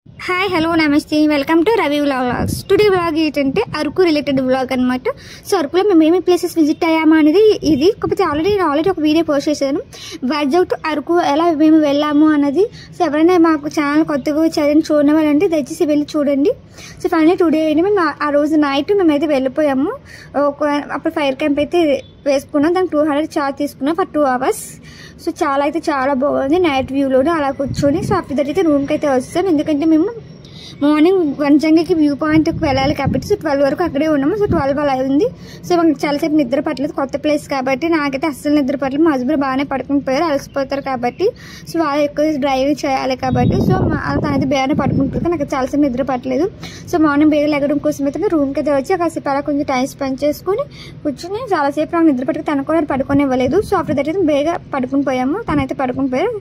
Hi hello నమస్తే welcome to Ravi vlogs. Today vlog ఏంటంటే Araku related vlog అనమాట. సో అరకులో మేము ఏమేమి ప్లేసెస్ విజిట్ అయ్యామా అనేది ఇది. కాకపోతే ఆల్రెడీ ఒక వీడియో పోస్ట్ చేశాను, వర్డ్స్ అవుట్ అరకు ఎలా మేము వెళ్ళాము అన్నది. సో ఎవరైనా మాకు ఛానల్ కొత్తగా వచ్చారని చూడడం వాళ్ళంటే దయచేసి వెళ్ళి చూడండి. సో ఫైనల్లీ టుడే మేము ఆ రోజు నైట్ మేమైతే వెళ్ళిపోయాము. అప్పుడు ఫైర్ క్యాంప్ అయితే వేసుకున్నాం, దానికి 200 చార్జ్ తీసుకున్నాం ఫర్ 2 hours. సో చాలా బాగుంది నైట్ వ్యూలోనే అలా కూర్చొని. సో ఆఫ్టర్ దట్ అయితే రూమ్కి అయితే వస్తాం, ఎందుకంటే మేము మార్నింగ్ వంజంగికి వ్యూ పాయింట్కి వెళ్ళాలి కాబట్టి. సో 12 వరకు అక్కడే ఉన్నాము. సో 12 అలా ఉంది. సో మాకు చాలాసేపు నిద్ర పట్టలేదు, కొత్త ప్లేస్ కాబట్టి. నాకైతే అస్సలు నిద్ర పట్టలేదు, మా హస్బెండ్ బాగానే పడుకుని పోయారు, అలసిపోతారు కాబట్టి. సో వాళ్ళు ఎక్కువ డ్రైవింగ్ చేయాలి కాబట్టి. సో తనైతే బాగానే పడుకుంటుంది, నాకు చాలాసేపు నిద్ర పట్టలేదు. సో మార్నింగ్ బేగా లెగడం కోసం అయితే రూమ్కి అయితే వచ్చి కాసేపు అలా కొంచెం టైం స్పెండ్ చేసుకుని కూర్చొని చాలాసేపు నాకు నిద్ర పట్టుకు తను కూడా పడుకొని ఇవ్వలేదు. సో ఆఫ్టర్ దట్ అయితే బేగా పడుకుని పోయాము, తనైతే పడుకుని పోయారు.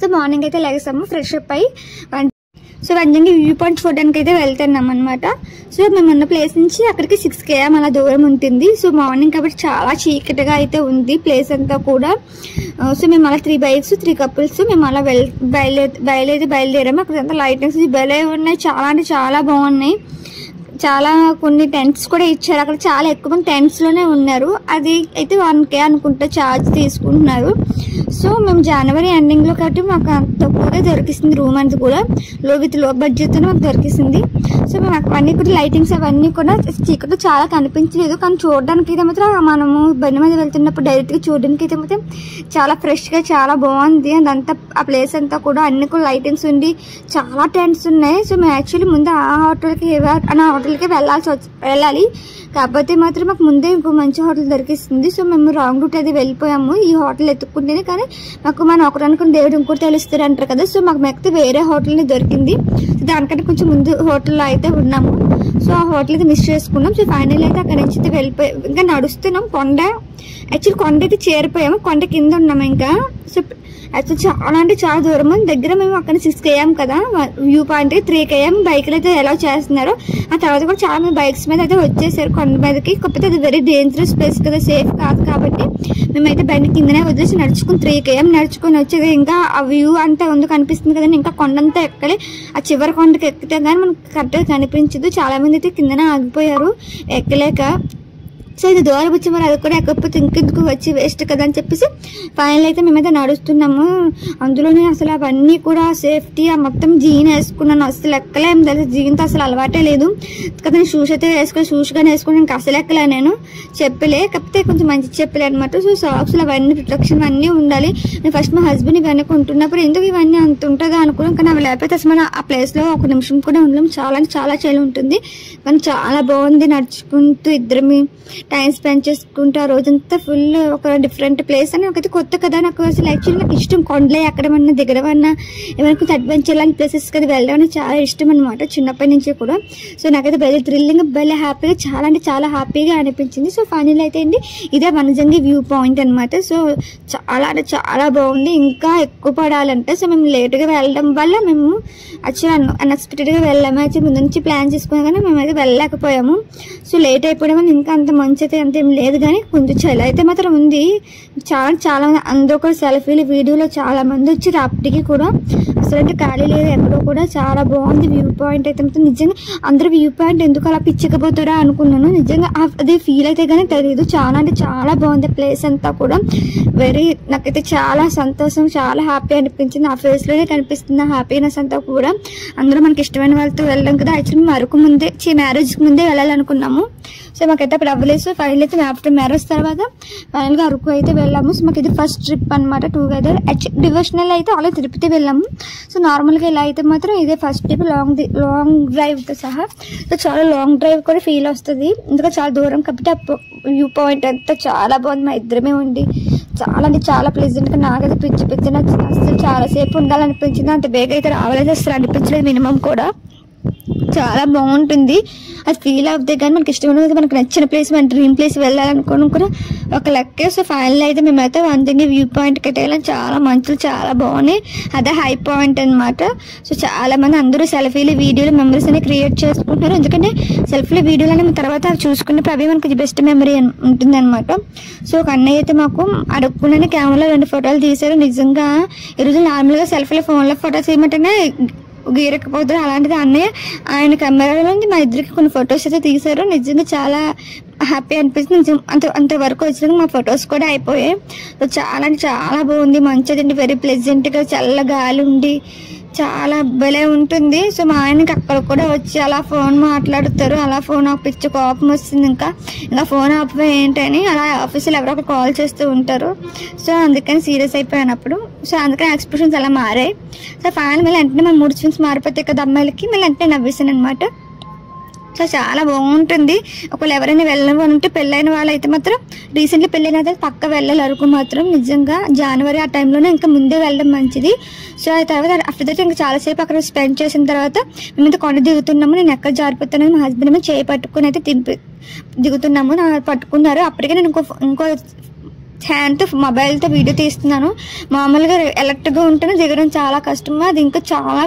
సో మార్నింగ్ అయితే లెగసాము, ఫ్రెష్ అప్ అయ్యి సో వంజంగి వ్యూ పాయింట్ చూడడానికి అయితే వెళ్తున్నాం అనమాట. సో మేము ఉన్న ప్లేస్ నుంచి అక్కడికి 6 km అలా దూరం ఉంటుంది. సో మార్నింగ్ కాబట్టి చాలా చీకటిగా అయితే ఉంది ప్లేస్ అంతా కూడా. సో మేము అలా 3 bikes 3 couples మేము అలా బయలుదేరాము. అక్కడంతా లైటింగ్స్ భలే ఉన్నాయి, చాలా అంటే చాలా బాగున్నాయి. కొన్ని టెంట్స్ కూడా ఇచ్చారు, అక్కడ చాలా ఎక్కువ మంది టెంట్స్లోనే ఉన్నారు. అది అయితే 1K అనుకుంటా ఛార్జ్ తీసుకుంటున్నారు. సో మేము జనవరి ఎండింగ్లో కాబట్టి మాకు తక్కువగా దొరికిస్తుంది రూమ్ అంతా కూడా, లో బడ్జెట్తో మాకు దొరికిస్తుంది. సో మేము అవన్నీ కూడా లైటింగ్స్ అవన్నీ కూడా చీకట్లో చాలా కనిపించలేదు, కానీ చూడడానికి అయితే మాత్రం మనము బండి మీద వెళ్తున్నప్పుడు డైరెక్ట్గా చూడడానికి అయితే మాత్రం చాలా ఫ్రెష్గా చాలా బాగుంది. అదంతా ఆ ప్లేస్ అంతా కూడా అన్ని కూడా లైటింగ్స్ ఉండి చాలా టెంట్స్ ఉన్నాయి. సో మేము యాక్చువల్లీ ముందు ఆ హోటల్కి వెళ్ళాలి, కాకపోతే మాత్రం మాకు ముందే ఇంకో మంచి హోటల్ దొరికిస్తుంది. సో మేము రాంగ్ రూట్ అయితే వెళ్ళిపోయాము ఈ హోటల్ ఎత్తుక్కుంటేనే, కానీ మాకు మన ఒకరు అనుకుని దేవుడు ఇంకోటి తెలుస్తారు అంటారు కదా. సో మాకు మెక్కితే వేరే హోటల్ని దొరికింది, దానికంటే కొంచెం ముందు హోటల్లో అయితే ఉన్నాము. సో ఆ హోటల్ అయితే మిస్ చేసుకున్నాం. సో ఫైనల్ అయితే అక్కడ నుంచి అయితే వెళ్ళిపోయి ఇంకా నడుస్తున్నాం. కొండ అయితే చేరిపోయాము, కొండ కింద ఉన్నాము ఇంకా. సో అయితే చాలా అంటే చాలా దూరం దగ్గర. మేము అక్కడ 6 km కదా వ్యూ పాయింట్, 3 km బైక్లు అయితే ఎలా చేస్తున్నారు. ఆ తర్వాత కూడా చాలా మంది బైక్స్ మీద అయితే వచ్చేసారు కొండ మీదకి. కాకపోతే అది వెరీ డేంజరస్ ప్లేస్ కదా, సేఫ్ కాదు కాబట్టి మేమైతే బండి కిందనే వదిలేసి నడుచుకుని 3 km నడుచుకొని వచ్చేది. ఇంకా ఆ వ్యూ అంతా ఉంది కనిపిస్తుంది కదండి, ఇంకా కొండంతా ఎక్కాలి. ఆ చివరి కొండకి ఎక్కితే కానీ మనకు కరెక్ట్గా కనిపించదు. చాలా మంది అయితే కిందనే ఆగిపోయారు ఎక్కలేక. సో ఇది దూరం వచ్చి మరి అది కూడా ఎక్కకపోతే ఇంకెందుకు వచ్చి వేస్ట్ కదా అని చెప్పేసి ఫైనల్ అయితే మేమైతే నడుస్తున్నాము. అందులోనే అసలు అవన్నీ కూడా సేఫ్టీ మొత్తం జీన్ వేసుకున్నాను, అసలు ఎక్కలేము తెలుసు. జీన్తో అసలు అలవాటే లేదు కదా. షూస్ అయితే షూస్గానే వేసుకుని ఇంకా అసలు ఎక్కలే నేను, చెప్పలే. కాకపోతే కొంచెం మంచి చెప్పలే అనమాట. సో సాక్స్లు అవన్నీ ప్రొటెక్షన్ అన్నీ ఉండాలి. నేను ఫస్ట్ మా హస్బెండ్ ఇవన్నీ కొంటున్నప్పుడు ఎందుకు ఇవన్నీ అంత ఉంటుందా అనుకున్నాం, కానీ అవి లేకపోతే అసలు మనం ఆ ప్లేస్లో ఒక నిమిషం కూడా ఉండలేం. చాలా అంటే చాలా చలి ఉంటుంది, కానీ చాలా బాగుంది. నడుచుకుంటూ ఇద్దరు టైం స్పెండ్ చేసుకుంటూ ఆ రోజంతా ఫుల్ ఒక డిఫరెంట్ ప్లేస్ అని. నాకైతే కొత్త కదా, నాకు అసలు యాక్చువల్లీ నాకు ఇష్టం కొండలే ఎక్కడమన్నా దిగడమన్నా ఏమైనా కొంచెం అడ్వెంచర్ లాంటి ప్లేసెస్ కదా వెళ్ళడం అనేది చాలా ఇష్టం అనమాట చిన్నప్పటి నుంచి కూడా. సో నాకైతే భలే థ్రిల్లింగ్ భలే హ్యాపీగా చాలా అంటే చాలా హ్యాపీగా అనిపించింది. సో ఫైనల్ అయితే అండి ఇదే వంజంగి వ్యూ పాయింట్ అనమాట. సో చాలా అంటే చాలా బాగుంది, ఇంకా ఎక్కువ పడాలంటే. సో మేము లేట్గా వెళ్ళడం వల్ల మేము యాక్చువల్లీ అన్ఎక్స్పెక్టెడ్గా వెళ్ళాము. యాక్చువల్లీ ముందు నుంచి ప్లాన్ చేసుకున్నాం కానీ మేమైతే వెళ్ళలేకపోయాము. సో లేట్ అయిపోవడం వల్ల ఇంకా అంత మంచి అయితే అంతేం లేదు, కానీ కొంచెం చలి అయితే మాత్రం ఉంది. చాలా అందరూ కూడా సెల్ఫీలు వీడియోలో చాలా మంది వచ్చి రాప్టికి కూడా అసలు అంటే ఖాళీ లేదు ఎక్కడో కూడా. చాలా బాగుంది వ్యూ పాయింట్ అయితే మాత్రం. నిజంగా అందరూ వ్యూ పాయింట్ ఎందుకు అలా పిచ్చకపోతారా అనుకున్నాను, నిజంగా అదే ఫీల్ అయితే కానీ తెలియదు. చాలా అంటే చాలా బాగుంది ప్లేస్ అంతా కూడా. నాకైతే చాలా సంతోషం, చాలా హ్యాపీ అనిపించింది. ఆ ఫేస్లోనే కనిపిస్తుంది హ్యాపీనెస్ అంతా కూడా. అందరూ మనకి ఇష్టమైన వాళ్ళతో వెళ్ళడం కదా. యాక్చువల్లీ మేము అరకు మ్యారేజ్కి ముందే వెళ్ళాలనుకున్నాము. సో మాకైతే అప్పుడు అవ్వలేదు. సో ఫైనల్ అయితే ఆఫ్టర్ మ్యారేజ్ తర్వాత ఫైనల్గా అరకు అయితే వెళ్ళాము. సో మాకు ఇది ఫస్ట్ ట్రిప్ అనమాట టుగెదర్. డివోషనల్ అయితే ఆల్రెడీ తిరుపతి వెళ్ళాము. సో నార్మల్గా ఇలా అయితే మాత్రం ఇదే ఫస్ట్ ట్రిప్ లాంగ్ డ్రైవ్తో సహా. సో చాలా లాంగ్ డ్రైవ్ కూడా ఫీల్ వస్తుంది, ఎందుకంటే చాలా దూరం కాబట్టి. వ్యూ పాయింట్ అంతా చాలా బాగుంది, మా ఇద్దరమే ఉండి చాలా అంటే చాలా ప్లెజెంట్గా. నాకైతే పిచ్చి నచ్చింది, అసలు చాలాసేపు ఉండాలనిపించింది. అంత బేగా అయితే రావాలని అసలు అనిపించలేదు మినిమం కూడా. చాలా బాగుంటుంది అది ఫీల్ అవుతాయి, కానీ మనకి ఇష్టమైన మనకు నచ్చిన ప్లేస్ మన డ్రీమ్ ప్లేస్ వెళ్ళాలనుకోవడం కూడా ఒక లెక్కే. సో ఫైనల్ అయితే మేమైతే వంజంగి వ్యూ పాయింట్కి అయితే వెళ్ళాం. చాలా మంచులు చాలా బాగున్నాయి, అదే హై పాయింట్ అనమాట. సో చాలా మంది అందరూ సెల్ఫీలు వీడియోలు మెమరీస్ అనేవి క్రియేట్ చేసుకుంటున్నారు, ఎందుకంటే సెల్ఫీలు వీడియోలు అనేవి తర్వాత అవి చూసుకున్నప్పుడు అవి మనకి బెస్ట్ మెమరీ ఉంటుంది అనమాట. సో ఒక అన్నయ్య అయితే మాకు అడుక్కునే కెమెరాలో 2 ఫోటోలు తీశారు. నిజంగా ఈరోజు నార్మల్గా సెల్ఫీలో ఫోన్లో ఫోటోస్ ఏమంటేనే గీరకపోతారు. అలాంటిది అన్నయ్య ఆయన కెమెరాలో నుంచి మా ఇద్దరికి కొన్ని ఫొటోస్ అయితే తీశారు. నిజంగా చాలా హ్యాపీ అనిపిస్తుంది. అంతవరకు వచ్చినాక మా ఫొటోస్ కూడా అయిపోయాయి. సో చాలా అంటే చాలా బాగుంది, మంచిదండి, వెరీ ప్లెజెంట్గా చల్ల గాలి ఉండి చాలా భలే ఉంటుంది. సో మా ఆయనకి అక్కడ కూడా వచ్చి అలా ఫోన్ మాట్లాడుతారు. అలా ఫోన్ ఆపిచ్చి కోపం వస్తుంది. ఇంకా ఫోన్ ఆపే ఏంటని అలా ఆఫీసులో ఎవరో ఒక కాల్ చేస్తూ ఉంటారు. సో అందుకని సీరియస్ అయిపోయినప్పుడు సో అందుకని ఎక్స్ప్రెషన్స్ అలా మారాయి. సో ఫైనల్ మళ్ళీ వెంటనే మా మూడ్ స్వింగ్స్ మారిపోతాయి కదా అమ్మాయిలకి, మళ్ళీ వెంటనే నవ్వేసాను అనమాట. సో చాలా బాగుంటుంది. ఒకవేళ ఎవరైనా వెళ్ళాలంటే పెళ్ళైన వాళ్ళు అయితే మాత్రం రీసెంట్లీ పెళ్ళైన అయితే పక్క వెళ్ళాలి. అరకు మాత్రం నిజంగా జనవరి ఆ టైంలోనే ఇంకా ముందే వెళ్ళడం మంచిది. సో ఆ తర్వాత ఆఫ్టర్ దట్ ఇంకా చాలాసేపు అక్కడ స్పెండ్ చేసిన తర్వాత మేము ఇంత కొండ దిగుతున్నాము. నేను ఎక్కడ జారిపోతానని మా హస్బెండ్ ఏమో చేయి పట్టుకుని అయితే దిగుతున్నాము. పట్టుకున్నారు. అప్పటికే నేను ఇంకో హ్యాండ్తో మొబైల్తో వీడియో తీస్తున్నాను. మామూలుగా ఎలక్ట్రిక్గా ఉంటేనే దిగడం చాలా కష్టం. అది ఇంకా చాలా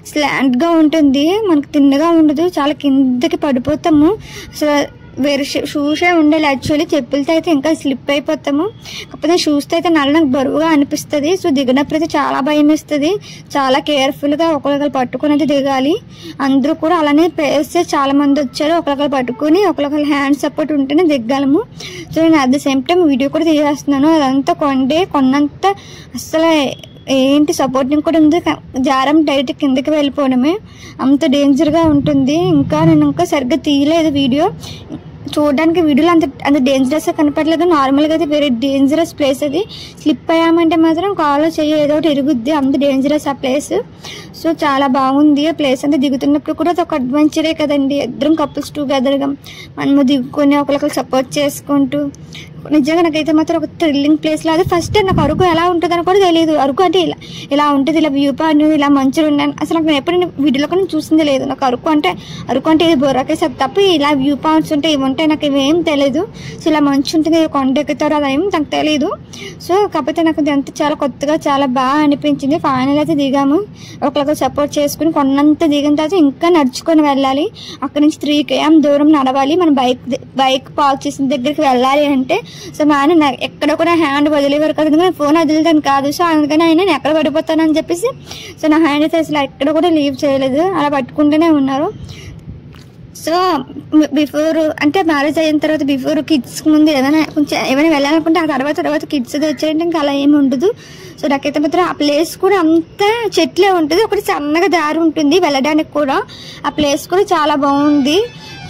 స్లాంట్గా ఉంటుంది, మనకు తిన్నగా ఉండదు, చాలా కిందకి పడిపోతాము. అసలు వేరే షూసే ఉండాలి. యాక్చువల్లీ చెప్పులతో అయితే ఇంకా స్లిప్ అయిపోతాము. కాకపోతే షూస్తో అయితే నాకు బరువుగా అనిపిస్తుంది. సో దిగినప్పుడు అయితే చాలా భయం వేస్తుంది. చాలా కేర్ఫుల్గా ఒకరికొకరు పట్టుకుని అయితే దిగాలి. అందరూ కూడా అలానే పేస్తే చాలా మంది వచ్చారు. ఒకరికొకరు పట్టుకుని ఒకరికొకరు హ్యాండ్ సపోర్ట్ ఉంటేనే దిగ్గాలము. సో నేను at the same time video కూడా తీసేస్తున్నాను. అదంతా కొన్నంత అసలు ఏంటి సపోర్టింగ్ కూడా ఉంది. జారం డైరెక్ట్ కిందకి వెళ్ళిపోవడమే అంత డేంజర్గా ఉంటుంది. నేను ఇంకా సరిగ్గా తీయలేదు వీడియో. చూడడానికి వీడియోలో అంత డేంజరస్గా కనపడలేదు. నార్మల్గా అయితే వెరీ డేంజరస్ ప్లేస్. అది స్లిప్ అయ్యామంటే మాత్రం కాలో చెయ్యి ఏదో ఒకటి ఇరుగుద్ది, అంత డేంజరస్ ఆ ప్లేస్. సో చాలా బాగుంది ఆ ప్లేస్. అంతా దిగుతున్నప్పుడు కూడా ఒక అడ్వెంచరే కదండి. ఇద్దరం కపుల్స్ టుగెదర్గా మనము దిగుకొని ఒకరికొకరు సపోర్ట్ చేసుకుంటూ నిజంగా నాకైతే మాత్రం ఒక థ్రిల్లింగ్ ప్లేస్లో. అది ఫస్ట్ నాకు అరకు ఎలా ఉంటుందని కూడా తెలియదు. అరకు అంటే ఇలా ఉంటుంది, ఇలా వ్యూ పాయింట్, ఇలా మంచులు ఉన్నాను. అసలు నాకు ఎప్పుడు వీడియోలో కూడా నేను చూసింది లేదు. నాకు అరకు అంటే ఇది బొర్రాకేసి తప్ప ఇలా వ్యూ పాయింట్స్ ఉంటాయి, ఇవి ఉంటాయి నాకు ఇవేం తెలియదు. సో ఇలా మంచు ఉంటుంది, కొండ ఎక్కుతారు, అదేం నాకు తెలియదు. సో కాకపోతే నాకు ఇదంతా చాలా కొత్తగా చాలా బాగా అనిపించింది. ఫైనల్ అయితే దిగాము. ఒకరికి సపోర్ట్ చేసుకుని కొన్నంత దిగిన తర్వాత ఇంకా నడుచుకొని వెళ్ళాలి. అక్కడ నుంచి 3 km దూరం నడవాలి. మనం బైక్ పార్క్ చేసిన దగ్గరికి వెళ్ళాలి అంటే. సో మా ఆయన ఎక్కడ కూడా హ్యాండ్ వదిలేవారు కదా, ఎందుకంటే ఫోన్ వదిలేదని కాదు. సో అందుకని ఆయన నేను ఎక్కడ పడిపోతానని చెప్పేసి సో నా హ్యాండ్ అయితే అసలు ఎక్కడ కూడా లీవ్ చేయలేదు, అలా పట్టుకుంటూనే ఉన్నారు. సో బిఫోర్ అంటే మ్యారేజ్ అయిన తర్వాత బిఫోర్ కిడ్స్ ముందు ఏమైనా వెళ్ళాలనుకుంటే ఆ తర్వాత కిడ్స్ అది వచ్చారంటే ఇంకా అలా ఏమి ఉండదు. సో నాకైతే మాత్రం ఆ ప్లేస్ కూడా అంతా చెట్లే ఉంటుంది. ఒకటి సన్నగా దారి ఉంటుంది వెళ్ళడానికి కూడా. ఆ ప్లేస్ కూడా చాలా బాగుంది,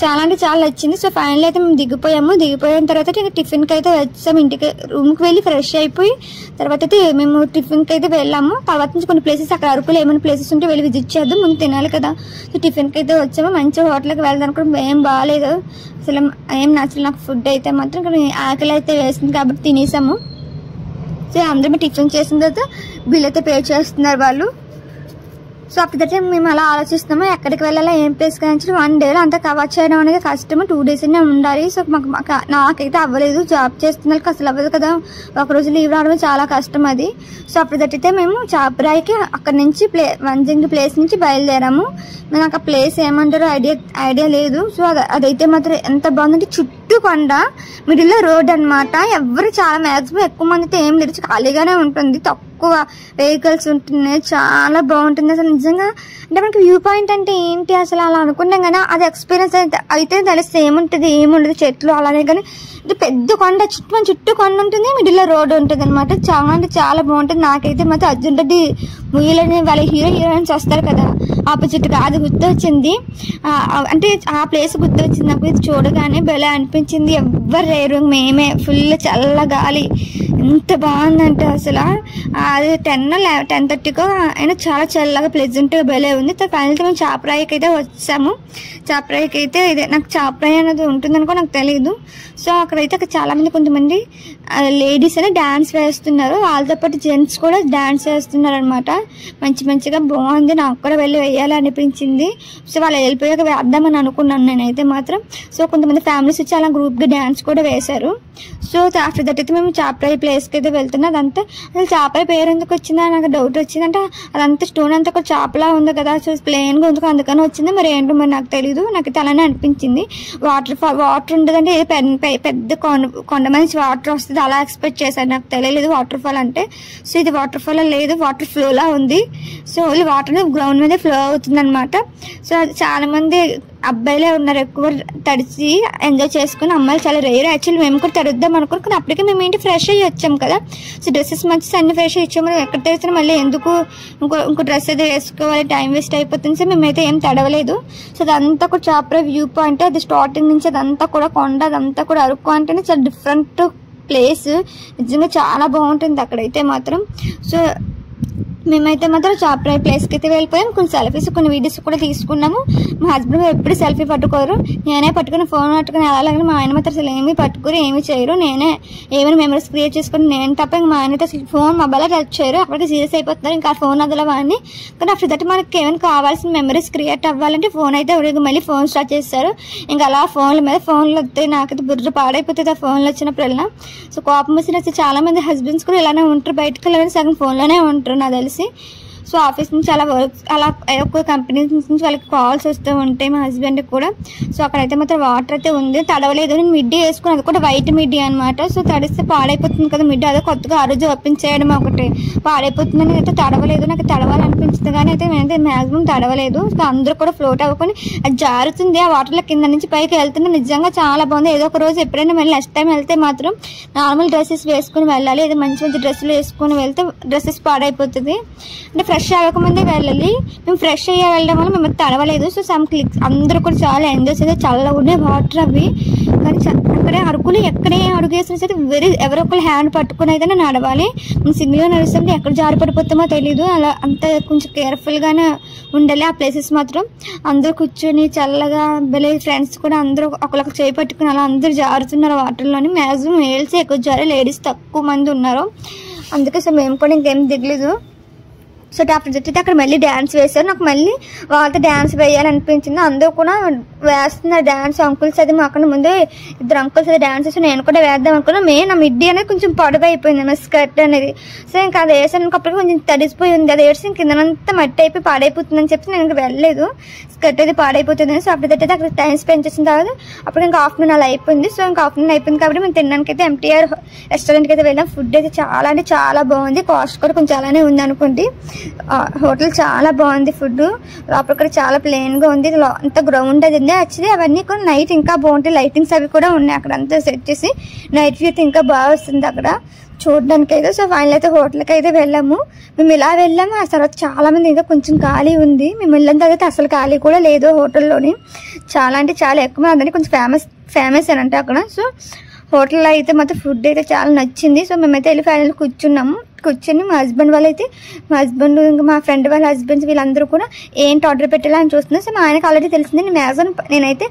చాలా అంటే చాలా నచ్చింది. సో ఫైనల్ అయితే మేము దిగిపోయిన తర్వాత టిఫిన్కి అయితే వచ్చాము. ఇంటికి రూమ్కి వెళ్ళి ఫ్రెష్ అయిపోయి తర్వాత అయితే మేము టిఫిన్కి అయితే వెళ్ళాము. తర్వాత నుంచి కొన్ని ప్లేసెస్ అక్కడ అరకులో ఏమైనా ప్లేసెస్ ఉంటే వెళ్ళి విజిట్ చేద్దాం, ముందు తినాలి కదా. సో టిఫిన్కి అయితే వచ్చాము. మంచి హోటల్కి వెళ్దాం అనుకుంటే ఏం బాగాలేదు, అసలు ఏం నచ్చలేదు నాకు ఫుడ్ అయితే మాత్రం. ఆకలి అయితే వేసింది కాబట్టి తినేసాము. సో అందరూ టిఫిన్ చేసిన తర్వాత బిల్ అయితే పే చేస్తున్నారు వాళ్ళు. సో అప్పటికే మేము అలా ఆలోచిస్తున్నాము ఎక్కడికి వెళ్ళాలా, ఏం ప్లేస్ కానీ 1 డేలో అంతా కవర్ చేయడం అనేది కష్టము, 2 days ఉండాలి. సో నాకైతే అవ్వలేదు, జాబ్ చేస్తున్నకి అసలు అవ్వదు కదా, ఒకరోజు లీవ్ రావడం చాలా కష్టం అది. సో అప్పటికైతే మేము చాపరాయికి అక్కడ నుంచి వంజంగి ప్లేస్ నుంచి బయలుదేరాము. నాకు ఆ ప్లేస్ ఏమంటారో ఐడియా లేదు. సో అదైతే మాత్రం ఎంత బాగుందంటే చుట్టూ కొండ, మిడిల్లో రోడ్ అనమాట. ఎవరు చాలా మ్యాక్సిమం ఎక్కువ మంది అయితే ఏం లేదు, ఖాళీగానే ఉంటుంది, తక్కువ వెహికల్స్ ఉంటున్నాయి, చాలా బాగుంటుంది అసలు నిజంగా. అంటే మనకి వ్యూ పాయింట్ అంటే ఏంటి అసలు అలా అనుకున్నాం కానీ అది ఎక్స్పీరియన్స్ అయితే తెలిస్తే ఏముండదు చెట్లు అలానే. కానీ ఇది పెద్ద కొండ, చుట్టూ కొండ ఉంటుంది, మిడిల్లో రోడ్ ఉంటుంది అనమాట. చాలా అంటే చాలా బాగుంటుంది. నాకైతే మాత్రం అర్జున్ రెడ్డి మూవీలోనే వాళ్ళ హీరోయిన్స్ వస్తారు కదా, ఆపోజిట్గా అది గుర్తొచ్చింది. అంటే ఆ ప్లేస్ గుర్తొచ్చింది నాకు. ఇది చూడగానే భలే అనిపించింది. ఎవ్వరు లేరు, మేమే, ఫుల్ చల్ల గాలి, ఎంత బాగుందంటే అసలు. అది 10-10:30కో అయినా చాలా చల్లగా ప్లెజెంట్గా భలే ఉంది. ఫైనల్గా మేము చాపరాయికి అయితే వచ్చాము. చాపరాయికి అయితే ఇదే నాకు చాపరాయి అనేది ఉంటుందనుకో నాకు తెలియదు. సో అక్కడైతే చాలా మంది కొంతమంది లేడీస్ అని డాన్స్ వేస్తున్నారు, వాళ్ళతో పాటు జెంట్స్ కూడా డాన్స్ వేస్తున్నారు అనమాట. మంచిగా బాగుంది, నాకు కూడా వెళ్ళి వేయాలి అనిపించింది. సో వాళ్ళు వెళ్ళిపోయాక వేద్దామని అనుకున్నాను నేనైతే మాత్రం. సో కొంతమంది ఫ్యామిలీస్ వచ్చి అలా గ్రూప్గా డాన్స్ కూడా వేశారు. సో ఆఫ్టర్ దట్ అయితే మేము చాపరాయి ప్లేస్కి అయితే వెళ్తున్నాం. అదంతా అసలు చాపరాయి పేరు ఎందుకు వచ్చిందా నాకు డౌట్ వచ్చిందంటే, అదంతా స్టోన్ అంతా ఒక చాపలా ఉంది కదా, సో ప్లెయిన్గా ఉంది అందుకని వచ్చింది, మరి ఏంటో మరి నాకు తెలీదు, నాకైతే అలానే అనిపించింది. అనిపించింది. వాటర్ ఉండదంటే పెద్ద కొండ నుంచి వాటర్ వస్తుంది అలా ఎక్స్పెక్ట్ చేశాను, నాకు తెలియలేదు వాటర్ ఫాల్ అంటే. సో ఇది వాటర్ ఫాల్ లేదు, వాటర్ ఫ్లోలా ఉంది. సో ఓన్లీ వాటర్ గ్రౌండ్ మీద ఫ్లో అవుతుంది అనమాట. సో చాలా మంది అబ్బాయిలే ఉన్నారు ఎక్కువ తడిచి ఎంజాయ్ చేసుకుని, అమ్మాయిలు చాలా రేర్. యాక్చువల్లీ మేము కూడా తడుద్దాం అనుకున్నాం, కానీ అప్పటికే మేము ఏంటి ఫ్రెష్ అయ్యి వచ్చాం కదా. సో డ్రెస్సెస్ మంచి అన్ని ఫ్రెష్ అయ్యి ఇచ్చాము, ఎక్కడ తెచ్చినా మళ్ళీ ఎందుకు ఇంకో డ్రెస్ అయితే వేసుకోవాలి, టైం వేస్ట్ అయిపోతుంది. సో మేమైతే ఏం తడవలేదు. సో అదంతా కూడా చాప్రా వ్యూ పాయింట్, అది స్టార్టింగ్ నుంచి అదంతా కూడా కొండ, అదంతా కూడా అరకు అంటేనే చాలా డిఫరెంట్ ప్లేస్, నిజంగా చాలా బాగుంటుంది అక్కడైతే మాత్రం. సో మేమైతే మాత్రం చాప్రా ప్లేస్కి అయితే వెళ్ళిపోయాం. కొన్ని సెల్ఫీస్ కొన్ని వీడియోస్ కూడా తీసుకున్నాము. మా హస్బెండ్ ఎప్పుడు సెల్ఫీ పట్టుకోరు, నేనే పట్టుకుని ఫోన్ పట్టుకుని అలాగే. మా ఆయన మాత్రం అసలు ఏమీ పట్టుకుని ఏమీ చేయరు, నేనే ఏమైనా మెమరీస్ క్రియేట్ చేసుకుని నేను తప్ప ఇంకా మా ఆయన అయితే అసలు ఫోన్ మొబైల్ టచ్ చేయరు. అప్పటికి సీరియస్ అయిపోతున్నారు, ఇంకా ఫోన్ అదల వాడిని. కానీ ఆఫ్టర్ దట్ మనకి ఏమైనా కావాల్సిన మెమరీస్ క్రియేట్ అవ్వాలంటే ఫోన్ అయితే మళ్ళీ ఫోన్ స్టార్ట్ చేస్తారు. ఇంకా అలా ఫోన్ల మీద ఫోన్లు వస్తాయి, నాకైతే బుర్ర పాడైపోతుంది ఆ ఫోన్లు వచ్చినప్పుడల్లా. సో కోపం వచ్చిన చాలా మంది హస్బెండ్స్ కూడా ఇలానే ఉంటారు, బయటకు వెళ్ళాలని సగం ఫోన్లోనే ఉంటారు నాకు తెలిసి. సో ఆఫీస్ నుంచి అలా వర్క్ అలా ఒక్క కంపెనీస్ నుంచి వాళ్ళకి కాల్స్ వస్తూ ఉంటాయి మా హస్బెండ్కి కూడా. సో అక్కడైతే మాత్రం వాటర్ అయితే ఉంది, తడవలేదు. నేను మిడ్డీ వేసుకుని, అది కూడా వైట్ మిడ్డీ అనమాట. సో తడిస్తే పాడైపోతుంది కదా మిడ్డీ, అదే కొత్తగా ఆ రోజు ఓపెన్ చేయడం ఒకటి పాడైపోతుందని అయితే తడవలేదు. నాకు తడవాలనిపించింది కానీ అయితే నేనైతే మ్యాక్సిమం తడవలేదు. సో అందరూ కూడా ఫ్లోట్ అవ్వకొని అది జారుతుంది, ఆ వాటర్లో కింద నుంచి పైకి వెళ్తుంది. నిజంగా చాలా బాగుంది. ఏదో ఒక రోజు ఎప్పుడైనా మళ్ళీ నెక్స్ట్ టైం వెళ్తే మాత్రం నార్మల్ డ్రెస్సెస్ వేసుకుని వెళ్ళాలి, ఏదో మంచి మంచి డ్రెస్సులు వేసుకుని వెళ్తే డ్రెస్సెస్ పాడైపోతుంది. అంటే ఫ్రెష్ అవ్వకముందే వెళ్ళాలి, మేము ఫ్రెష్ అయ్యే వెళ్ళడం వల్ల మేము తడవలేదు. సో సమ్ క్లిక్స్ అందరూ కూడా చాలా ఎంజాయ్ చేస్తే చల్లగా ఉండే వాటర్ అవి. కానీ అక్కడే అరకులు ఎక్కడే అడుగు వేసిన సరే ఎవరో ఒకళ్ళు హ్యాండ్ పట్టుకుని అయితే నడవాలి. మేము సింగిల్గా నడుస్తుంటే ఎక్కడ జారి పడిపోతామో తెలీదు, అలా అంత కొంచెం కేర్ఫుల్గానే ఉండాలి. ఆ ప్లేసెస్ మాత్రం అందరూ కూర్చొని చల్లగా వెళ్ళే ఫ్రెండ్స్ కూడా అందరూ ఒకళ్ళకి చేయి పట్టుకుని అలా అందరూ జారుతున్నారు వాటర్లోని. మ్యాక్సిమం మేల్స్ ఎక్కువ జారే, లేడీస్ తక్కువ మంది ఉన్నారు. అందుకే సో మేము కూడా ఇంకేం దిగలేదు. సో ఆఫ్టర్ దట్ అక్కడ మళ్ళీ డ్యాన్స్ వేశారు, నాకు మళ్ళీ వాళ్ళతో డ్యాన్స్ వేయాలనిపించింది. అందరూ కూడా వేస్తున్నారు డ్యాన్స్. అంకుల్స్ అది మాకు ముందే 2 అంకుల్స్ అది డ్యాన్స్ వేసి నేను కూడా వేద్దాం అనుకున్నాను. నా మిడ్డీ అనేది కొంచెం పొడవు అయిపోయింది, నా స్కర్ట్ అనేది. సో ఇంకా అది వేసానుకప్పుడు కొంచెం తడిసిపోయి ఉంది, అది వేసి కిందనంతా మట్టి అయిపోయి పాడైపోతుందని చెప్పి నేను ఇంకా వెళ్ళలేదు, స్కర్ట్ అది పాడైపోతుంది. సో ఆఫ్టర్ దట్ అయితే అక్కడ టైం స్పెండ్ చేసిన తర్వాత అప్పుడు ఇంకా ఆఫ్టర్నూన్ అలా అయిపోయింది. సో ఇంకా ఆఫ్టర్నూన్ అయిపోయింది కాబట్టి మేము తినడానికి అయితే MTR రెస్టారెంట్కి అయితే వెళ్ళాం. ఫుడ్ అయితే చాలా అంటే చాలా బాగుంది, కాస్ట్ కూడా కొంచెం అలానే ఉంది అనుకోండి. హోటల్ చాలా బాగుంది, ఫుడ్ లోపల కూడా చాలా ప్లెయిన్గా ఉంది, అంత గ్రౌండ్ అది ఉంది. యాక్చువల్లీ అవన్నీ కూడా నైట్ ఇంకా బాగుంటాయి, లైటింగ్స్ అవి కూడా ఉన్నాయి అక్కడ అంతా సెట్ చేసి, నైట్ వ్యూ ఇంకా బాగా వస్తుంది అక్కడ చూడడానికి అయితే. సో ఫైనల్ అయితే హోటల్కి అయితే వెళ్ళాము. మేము ఇలా వెళ్ళాము, ఆ తర్వాత చాలా మంది ఇంకా కొంచెం ఖాళీ ఉంది. మేము వెళ్ళిన తర్వాత అసలు ఖాళీ కూడా లేదు హోటల్లోని, చాలా అంటే చాలా ఎక్కువ. అందరినీ కొంచెం ఫేమస్ అని అంటే అక్కడ. సో హోటల్లో అయితే మాత్రం ఫుడ్ అయితే చాలా నచ్చింది. సో మేమైతే వెళ్ళి ఫైనల్ కూర్చొని మా హస్బెండ్ వాళ్ళైతే, మా హస్బెండ్ ఇంకా మా ఫ్రెండ్ వాళ్ళ హస్బెండ్స్ వీళ్ళందరూ కూడా ఏంటి ఆర్డర్ పెట్టాలని చూస్తున్నారు. సో మా ఆయనకు ఆల్రెడీ తెలిసింది. నేనైతే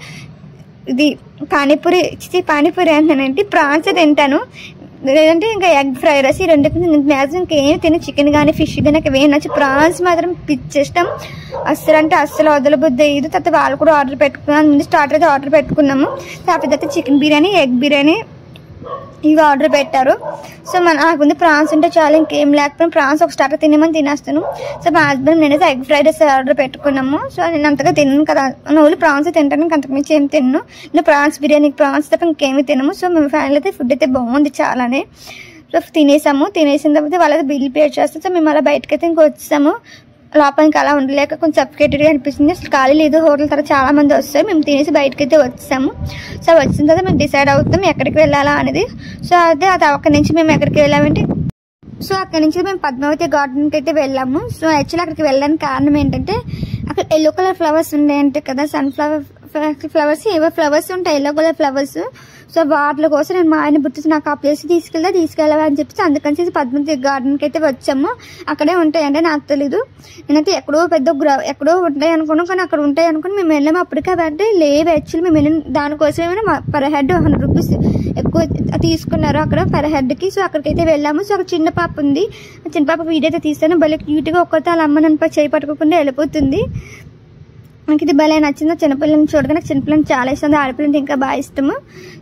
ఇది పానీపూరి అంటానంటే ప్రాన్స్ తింటాను, లేదంటే ఇంకా ఎగ్ ఫ్రైడ్ రైస్, ఈ రెండుకి మ్యాక్సిమం ఇంకేం తిని చికెన్ కానీ ఫిష్ కానీ నాకు ఏం నచ్చి, ప్రాన్స్ మాత్రం పిచ్చేస్తాం అస్సలు, అంటే అస్సలు వదలబుద్ది అయ్యేది. తర్వాత వాళ్ళు కూడా ఆర్డర్ పెట్టుకున్నాను, ముందు స్టార్టర్ అయితే ఆర్డర్ పెట్టుకున్నాము. తర్వాత చికెన్ బిర్యానీ, ఎగ్ బిర్యానీ ఇవి ఆర్డర్ పెట్టారు. సో నాకు ముందు ప్రాన్స్ ఉంటే చాలా, ఇంకేం లేకపోయినా ప్రాన్స్ ఒక స్టార్టర్ తినేమని తినేస్తాను. సో మా హస్బెండ్ నేనైతే ఎగ్ ఫ్రైడ్ రైస్ ఆర్డర్ పెట్టుకున్నాము. సో నేను అంతగా తిన్నాను కదా, ఓన్లీ ప్రాన్స్ తింటాను, ఇంకా అంతకుమించి ఏం తిన్నాను. నేను ప్రాన్స్ బిర్యానీకి ప్రాన్స్ తప్ప ఇంకేమీ తినము. సో మేము ఫైనల్ అయితే ఫుడ్ అయితే బాగుంది చాలానే. సో తినేసిన తర్వాత వాళ్ళైతే బిల్ పే చేస్తాం. సో మేము అలా బయటకు అయితే ఇంకా వచ్చాము. లోపల ఇంకా అలా ఉండలేక కొంచెం సఫికేటెడ్గా అనిపిస్తుంది, అసలు ఖాళీ లేదు హోటల్. తర్వాత చాలా మంది వస్తారు, మేము తినేసి బయటకు అయితే వచ్చాము. సో వచ్చిన తర్వాత మేము డిసైడ్ అవుతాం ఎక్కడికి వెళ్ళాలా అనేది. సో అది అక్కడి నుంచి మేము ఎక్కడికి వెళ్ళామంటే, సో అక్కడి నుంచి మేము పద్మావతి గార్డెన్కి అయితే వెళ్ళాము. సో యాక్చువల్లీ అక్కడికి వెళ్ళడానికి కారణం ఏంటంటే, అక్కడ ఎల్లో కలర్ ఫ్లవర్స్ ఉన్నాయంటే కదా, సన్ఫ్లవర్ ఫ్లవర్స్, ఏవో ఫ్లవర్స్ ఉంటాయి ఎల్లో కలర్ ఫ్లవర్స్. సో వాటి కోసం నేను మా ఆయన గుర్తు నాకు ఆ ప్లేస్ తీసుకెళ్ళాలి అని చెప్పి అందుకని పద్మావతి గార్డెన్కి అయితే వచ్చాము. అక్కడే ఉంటాయంటే నాకు తెలీదు, నేనైతే ఎక్కడో ఉంటాయి అనుకున్నాం, కానీ అక్కడ ఉంటాయి అనుకుని మేము వెళ్ళాము. అప్పటికే అంటే లేవు, యాక్చువల్లీ మేము వెళ్ళిన దానికోసం ఏమైనా పర్ హెడ్ 100 రూపీస్ ఎక్కువ తీసుకున్నారు అక్కడ పర్ హెడ్కి. సో అక్కడికైతే వెళ్ళాము. సో అక్కడ చిన్న పాప ఉంది, చిన్న పాప వీడియో అయితే తీస్తాను, భలే క్యూట్గా ఒక్కరితో వాళ్ళ అమ్మ నన్ను చేయి పట్టుకోకుండా వెళ్ళిపోతుంది. నాకు ఇది భలే నచ్చింది. చిన్నపిల్లని చూడగా నాకు చిన్నపిల్లని చాలా ఇష్టం, ఆడపిల్లంటే ఇంకా బాగా ఇష్టము.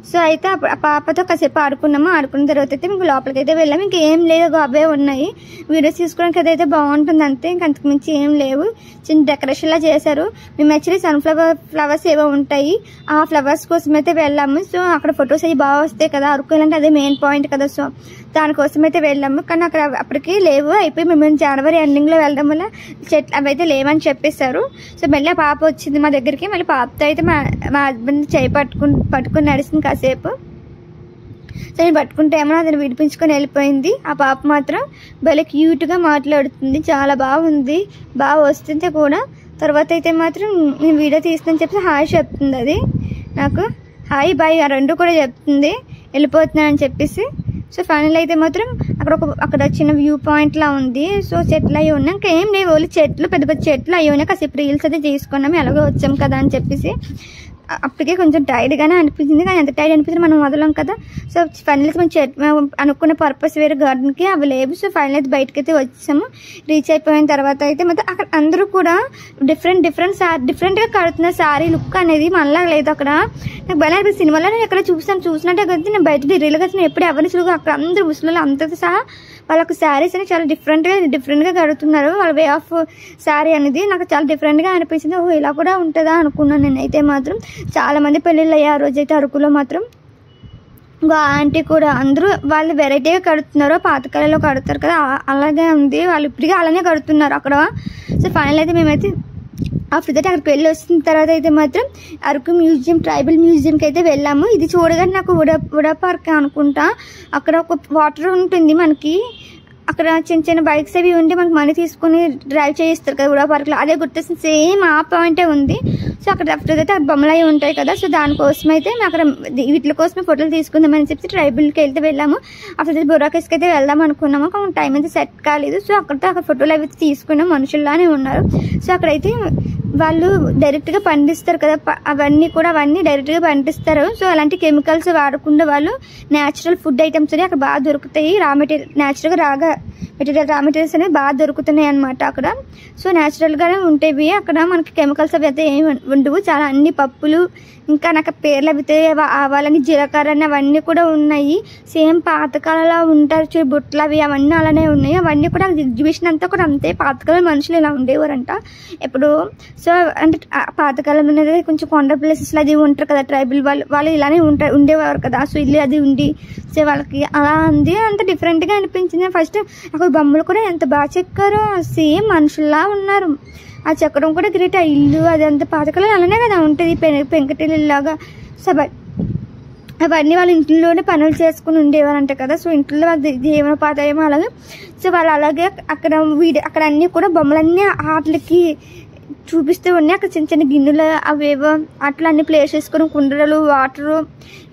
సో అయితే ఆ పాపతో కాసేపు ఆడుకున్నాము. ఆడుకున్న తర్వాత అయితే మీకు లోపలికి అయితే వెళ్ళాము. ఇంకేం లేదు, అవే ఉన్నాయి. వీడియోస్ తీసుకోవడానికి అదైతే బాగుంటుంది అంతే, ఇంక అంతకుమించి ఏం లేవు. చిన్న డెకరేషన్లా చేశారు. మేము యాక్చువల్లీ ఫ్లవర్స్ ఏవో ఉంటాయి, ఆ ఫ్లవర్స్ కోసం అయితే వెళ్ళాము. సో అక్కడ ఫొటోస్ అవి బాగా వస్తాయి కదా, అరకు వెళ్ళాలంటే అదే మెయిన్ పాయింట్ కదా. సో దానికోసం అయితే వెళ్ళాము. కానీ అక్కడ అప్పటికి లేవు, అయిపోయి మేము జనవరి ఎండింగ్లో వెళ్ళడం వల్ల చెట్లు అవి అయితే లేవని చెప్పేశారు. సో మళ్ళీ పాప వచ్చింది మా దగ్గరికి. మళ్ళీ పాపతో అయితే మా హస్బెండ్ చేయి పట్టుకుని నడిచింది కాసేపు. సో నేను పట్టుకుంటే ఏమో అతను విడిపించుకొని వెళ్ళిపోయింది. ఆ పాప మాత్రం భలే క్యూట్గా మాట్లాడుతుంది, చాలా బాగుంది, బాగా వస్తుంది కూడా. తర్వాత అయితే మాత్రం నేను వీడియో తీస్తుందని చెప్పి హాయ్ చెప్తుంది. అది నాకు హాయ్ బాయ్ రెండు కూడా చెప్తుంది, వెళ్ళిపోతున్నానని చెప్పేసి. సో ఫైనల్ అయితే మాత్రం అక్కడ చిన్న వ్యూ పాయింట్ లా ఉంది. సో చెట్లు అవి ఉన్నాయి, ఇంకా ఏం లేవు, ఓన్లీ చెట్లు, పెద్ద పెద్ద చెట్లు అవి ఉన్నాయి. కాసేపు రీల్స్ అయితే చేసుకున్నాము, ఎలాగో వచ్చాం కదా అని చెప్పేసి. అప్పటికే కొంచెం టైర్డ్గానే అనిపించింది, కానీ ఎంత టైర్డ్ అనిపించింది మనం వదలం కదా. సో ఫైనల్ అయితే మేము అనుకున్న పర్పస్ వేరే గార్డెన్కి అవి లేవు. సో ఫైనల్ అయితే బయటకి అయితే వచ్చాము. రీచ్ అయిపోయిన తర్వాత అయితే మొత్తం అక్కడ అందరూ కూడా డిఫరెంట్గా కడుతున్న శారీ లుక్ అనేది మనలా లేదు. అక్కడ నాకు భలే అనిపిస్తుంది, సినిమాలో నేను ఎక్కడ చూసినట్టే కదా. నేను బయట రీల్గా వచ్చిన ఎప్పుడు ఎవరిని చూడగా అక్కడ అందరూ ముసలి అంతతో సహా వాళ్ళకు శారీస్ అనేది చాలా డిఫరెంట్గా కడుతున్నారు. వాళ్ళ వే ఆఫ్ శారీ అనేది నాకు చాలా డిఫరెంట్గా అనిపించింది. ఓహో ఇలా కూడా ఉంటుందా అనుకున్నాను నేనైతే మాత్రం. చాలామంది పెళ్ళిళ్ళు అయ్యా ఆ రోజైతే అరకులో మాత్రం. ఇంకో ఆంటీ కూడా అందరూ వాళ్ళు వెరైటీగా కడుతున్నారు, పాతకాలంలో కడతారు కదా అలాగే ఉంది, వాళ్ళు ఇప్పటికీ అలానే కడుతున్నారు అక్కడ. సో ఫైనల్ అయితే మేమైతే ఆఫ్టర్ దట్ అక్కడికి వెళ్ళి వచ్చిన తర్వాత అయితే మాత్రం అరకు మ్యూజియం, ట్రైబల్ మ్యూజియంకి అయితే వెళ్ళాము. ఇది చూడగానే నాకు ఉడా పార్క్ అనుకుంటా. అక్కడ ఒక వాటర్ ఉంటుంది మనకి, అక్కడ చిన్న చిన్న బైక్స్ అవి ఉండి మనకి మనీ తీసుకుని డ్రైవ్ చేయిస్తారు కదా ఉడా పార్క్లో, అదే గుర్తొస్తుంది, సేమ్ ఆ పాయింటే ఉంది. సో అక్కడ ఆఫ్టర్ అయితే బొమ్మలు అవి ఉంటాయి కదా. సో దానికోసం అయితే అక్కడ వీటి కోసమే ఫోటోలు తీసుకుందామని చెప్పి ట్రైబల్కి వెళ్తే వెళ్ళాము. ఆఫ్టర్ బొరాకేస్కి అయితే వెళ్దాం అనుకున్నాము, కానీ టైం అయితే సెట్ కాలేదు. సో అక్కడ ఫోటోలు అవి తీసుకున్నాం, మనుషుల్లానే ఉన్నారు. సో అక్కడైతే వాళ్ళు డైరెక్ట్గా పండిస్తారు కదా, అవన్నీ డైరెక్ట్గా పండిస్తారు. సో అలాంటి కెమికల్స్ వాడకుండా వాళ్ళు న్యాచురల్ ఫుడ్ ఐటమ్స్ అని అక్కడ బాగా దొరుకుతాయి. రా మెటీరియల్స్ అనేవి బాగా దొరుకుతున్నాయి అనమాట అక్కడ. సో న్యాచురల్గానే ఉంటాయి అక్కడ, మనకి కెమికల్స్ అవి అయితే ఏమి ఉండవు. చాలా అన్ని పప్పులు, ఇంకా నాకు పేర్లు అయితే ఆవాలని, జీలకర్ర అని అవన్నీ కూడా ఉన్నాయి. సేమ్ పాతకాలంలో ఉంటారు చూడు బుట్టలు అవి, అవన్నీ అలానే ఉన్నాయి. అవన్నీ కూడా ఎగ్జిబిషన్ అంతా కూడా అంతే, పాతకాలం మనుషులు ఇలా ఉండేవారంట ఎప్పుడు. సో అంటే పాతకాలం అనేది కొంచెం కొండ ప్లేసెస్లో అది ఉంటారు కదా ట్రైబల్ వాళ్ళు ఇలానే ఉండేవారు కదా. సో ఇల్లు అది ఉండి సో వాళ్ళకి అలా ఉంది, అంత డిఫరెంట్గా అనిపించింది. ఫస్ట్ అక్కడ బొమ్మలు కూడా ఎంత బాగా చెక్కారో, సేమ్ మనుషుల్లా ఉన్నారు. ఆ చెక్కడం కూడా గ్రేట్. ఆ ఇల్లు అదంతా పాతకాలం అలానే కదా ఉంటుంది, పెంకటిల్లాగా. సో అవన్నీ వాళ్ళ ఇంట్లోనే పనులు చేసుకుని ఉండేవారంట కదా. సో ఇంట్లో జీవనోపాధ్యాయం అలాగే. సో వాళ్ళు అలాగే అక్కడ అన్నీ కూడా బొమ్మలన్నీ ఆటలకి చూపిస్తూ ఉన్నాయి. అక్కడ చిన్న చిన్న గిన్నెలు అవేవో అట్లా అన్ని ప్లేస్ చేసుకుని కుండలు, వాటరు,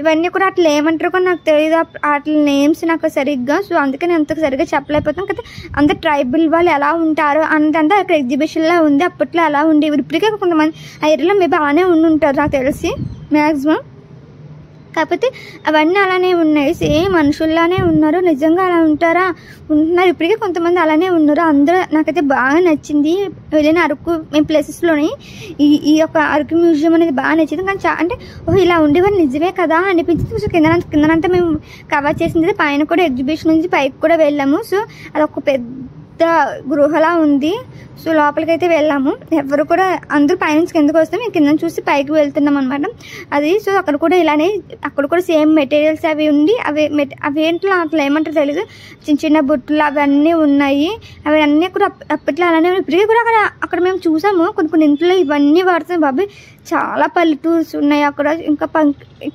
ఇవన్నీ కూడా అట్లా ఏమంటారు కూడా నాకు తెలియదు, వాటి నేమ్స్ నాకు సరిగ్గా. సో అందుకని అంత సరిగ్గా చెప్పలేకపోతాం కదా. అంత ట్రైబల్ వాళ్ళు ఎలా ఉంటారు అంతా అక్కడ ఎగ్జిబిషన్లో ఉంది. అప్పట్లో అలా ఉండేవి, ఇప్పటికే కొంతమంది ఆ ఏరియాలో మేబీ అలానే ఉంటారు నాకు తెలిసి మ్యాక్సిమం. కాకపోతే అవన్నీ అలానే ఉన్నాయి, సేమ్ మనుషుల్లానే ఉన్నారు. నిజంగా అలా ఉంటారా? ఉంటున్నారు, ఇప్పటికే కొంతమంది అలానే ఉన్నారు. అందరూ నాకైతే బాగా నచ్చింది. వెళ్ళిన అరకు మేము ప్లేసెస్లోని ఈ యొక్క అరకు మ్యూజియం అనేది బాగా నచ్చింది. కానీ అంటే ఇలా ఉండేవారు నిజమే కదా అనిపించింది. సో కిందనంతా మేము కవర్ చేసింది, పైన కూడా ఎగ్జిబిషన్ నుంచి పైకి కూడా వెళ్ళాము. సో అదొక పెద్ద గృహలా ఉంది. సో లోపలికి అయితే వెళ్ళాము. ఎవరు కూడా అందరూ పైనుంచి కిందకు వస్తాం, మేము కింద చూసి పైకి వెళ్తున్నాం అనమాట అది. సో అక్కడ కూడా ఇలానే, అక్కడ కూడా సేమ్ మెటీరియల్స్ అవి ఉండి అవేంట్లో అట్లా ఏమంటారు తెలీదు, చిన్న చిన్న బుట్టలు అవన్నీ ఉన్నాయి. అవి అన్నీ కూడా అప్పట్లో అలానే ఇప్పటికీ కూడా అక్కడ మేము చూసాము. కొన్ని ఇంట్లో ఇవన్నీ వాడుతున్నాం బాబు. చాలా పల్లెటూర్స్ ఉన్నాయి అక్కడ, ఇంకా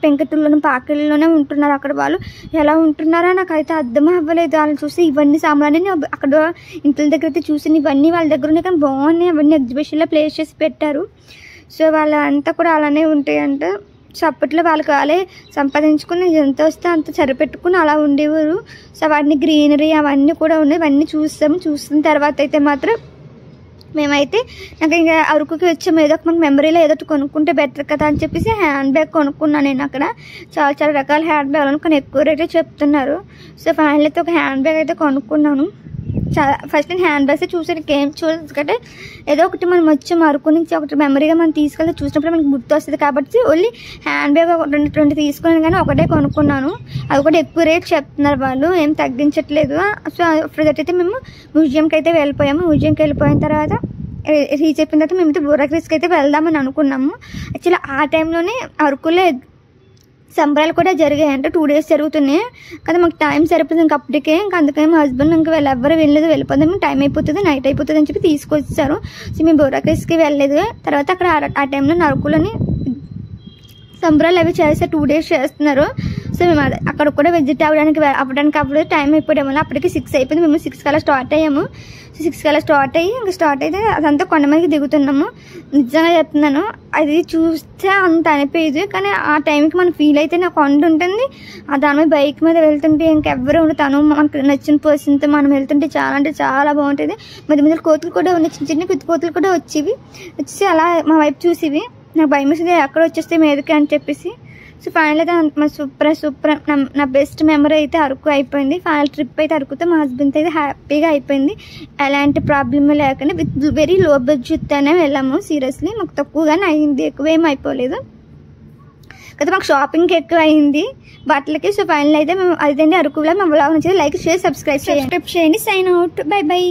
పెంకటూరులోనే పాకిళ్ళలోనే ఉంటున్నారు అక్కడ. వాళ్ళు ఎలా ఉంటున్నారో నాకైతే అర్థం అవ్వలేదు. వాళ్ళు చూసి ఇవన్నీ సామాన్లు అక్కడ ఇంట్ల దగ్గర అయితే చూసి ఇవన్నీ వాళ్ళ దగ్గర ఉన్నాయి, కానీ బాగున్నాయి. అవన్నీ ఎగ్జిబిషన్లో ప్లేస్ చేసి పెట్టారు. సో వాళ్ళంతా కూడా అలానే ఉంటాయంట. సో అప్పట్లో వాళ్ళకి వాళ్ళే సంపాదించుకుని ఎంత వస్తే అంత సరిపెట్టుకుని అలా ఉండేవారు. సో అవన్నీ గ్రీనరీ అవన్నీ కూడా ఉన్నాయి. ఇవన్నీ చూసిన తర్వాత అయితే మాత్రం మేమైతే నాకు ఇంకా అరకుకి వచ్చాము. ఏదో ఒక మనకు మెమరీలో ఏదో కొనుక్కుంటే బెటర్ కదా అని చెప్పేసి హ్యాండ్ బ్యాగ్ కొనుక్కున్నాను నేను. అక్కడ చాలా రకాల హ్యాండ్ బ్యాగ్ కానీ ఎక్కువ రేటే చెప్తున్నారు. సో ఫైనల్ అయితే ఒక హ్యాండ్ బ్యాగ్ అయితే కొనుక్కున్నాను. చాలా ఫస్ట్ నేను హ్యాండ్ బ్యాగ్స్ చూసాను, ఏం చూడదు కంటే ఏదో ఒకటి మనం వచ్చాము అరకు నుంచి ఒకటి మెమరీగా మనం తీసుకెళ్తే చూసినప్పుడు మనకి గుర్తు వస్తుంది కాబట్టి ఓన్లీ హ్యాండ్ బ్యాగ్ రెండు తీసుకున్నాను కానీ ఒకటే కొనుక్కున్నాను. అది కూడా ఎక్కువ రేట్ చెప్తున్నారు వాళ్ళు, ఏం తగ్గించట్లేదు. సో ప్రజెంట్ అయితే మేము మ్యూజియంకి అయితే వెళ్ళిపోయాము. మ్యూజియంకి వెళ్ళిపోయిన తర్వాత రీచ్ అయిపోయిన తర్వాత మేమైతే బుర్రా క్రీస్కి అయితే వెళ్దామని అనుకున్నాము. యాక్చువల్లీ ఆ టైంలోనే అరకులో సంబరాలు కూడా జరిగాయంటే 2 days జరుగుతున్నాయి కదా, మాకు టైం సరిపోతుంది ఇంక అప్పటికే. ఇంకా అందుకని మా హస్బెండ్ ఇంకా ఎవ్వరు వెళ్ళలేదు, వెళ్ళిపోదాం టైం అయిపోతుంది నైట్ అయిపోతుంది అని చెప్పి తీసుకొచ్చారు. సో మేము బుర్రా క్రీస్కి వెళ్ళలేదు. తర్వాత అక్కడ ఆ టైంలో అరకులోని సంబరాలు అవి చేస్తే 2 days చేస్తున్నారు. సో మేము అక్కడ కూడా విజిట్ అవ్వడానికి టైం అయిపోవడం వల్ల అప్పటికి 6 అయిపోయింది. మేము 6 కల్లా స్టార్ట్ అయ్యాము. 6 కల్లా స్టార్ట్ అయితే అదంతా కొండ మీదకి దిగుతున్నాము. నిజంగా చెప్తున్నాను, అది చూస్తే అంత అనిపించదు కానీ ఆ టైంకి మనం ఫీల్ అయితే నాకు కొండ ఉంటుంది, దాని మీద బైక్ మీద వెళ్తుంటే ఇంకెవ్వరు ఉండతాను మనకు నచ్చిన పర్సన్తో మనం వెళ్తుంటే చాలా అంటే చాలా బాగుంటుంది. మధ్య మధ్యలో కోతులు కూడా ఉన్నాయి, చిన్న చిన్న కొద్ది కోతులు కూడా వచ్చి అలా మా వైపు చూసివి. నాకు భయం వేసింది ఎక్కడ వచ్చేస్తే మీదకి అని చెప్పేసి. సో ఫైనల్ అయితే మా సూపర్ నా బెస్ట్ మెమరీ అయితే అరకు అయిపోయింది. ఫైనల్ ట్రిప్ అయితే అరకుతో మా హస్బెండ్ అయితే హ్యాపీగా అయిపోయింది, ఎలాంటి ప్రాబ్లమ్ లేకుండా విత్ వెరీ లో బడ్జెట్ అనే వెళ్ళాము. సీరియస్లీ మాకు తక్కువగానే అయింది, ఎక్కువేం అయిపోలేదు కదా. మాకు షాపింగ్కి ఎక్కువ అయింది బట్టలకి. సో ఫైనల్ అయితే మేము అదండి అరకు వ్లాగ్. మా వ్లాగ్ నచ్చితే లైక్ షేర్ సబ్స్క్రైబ్ చేయండి. Sign out, bye by.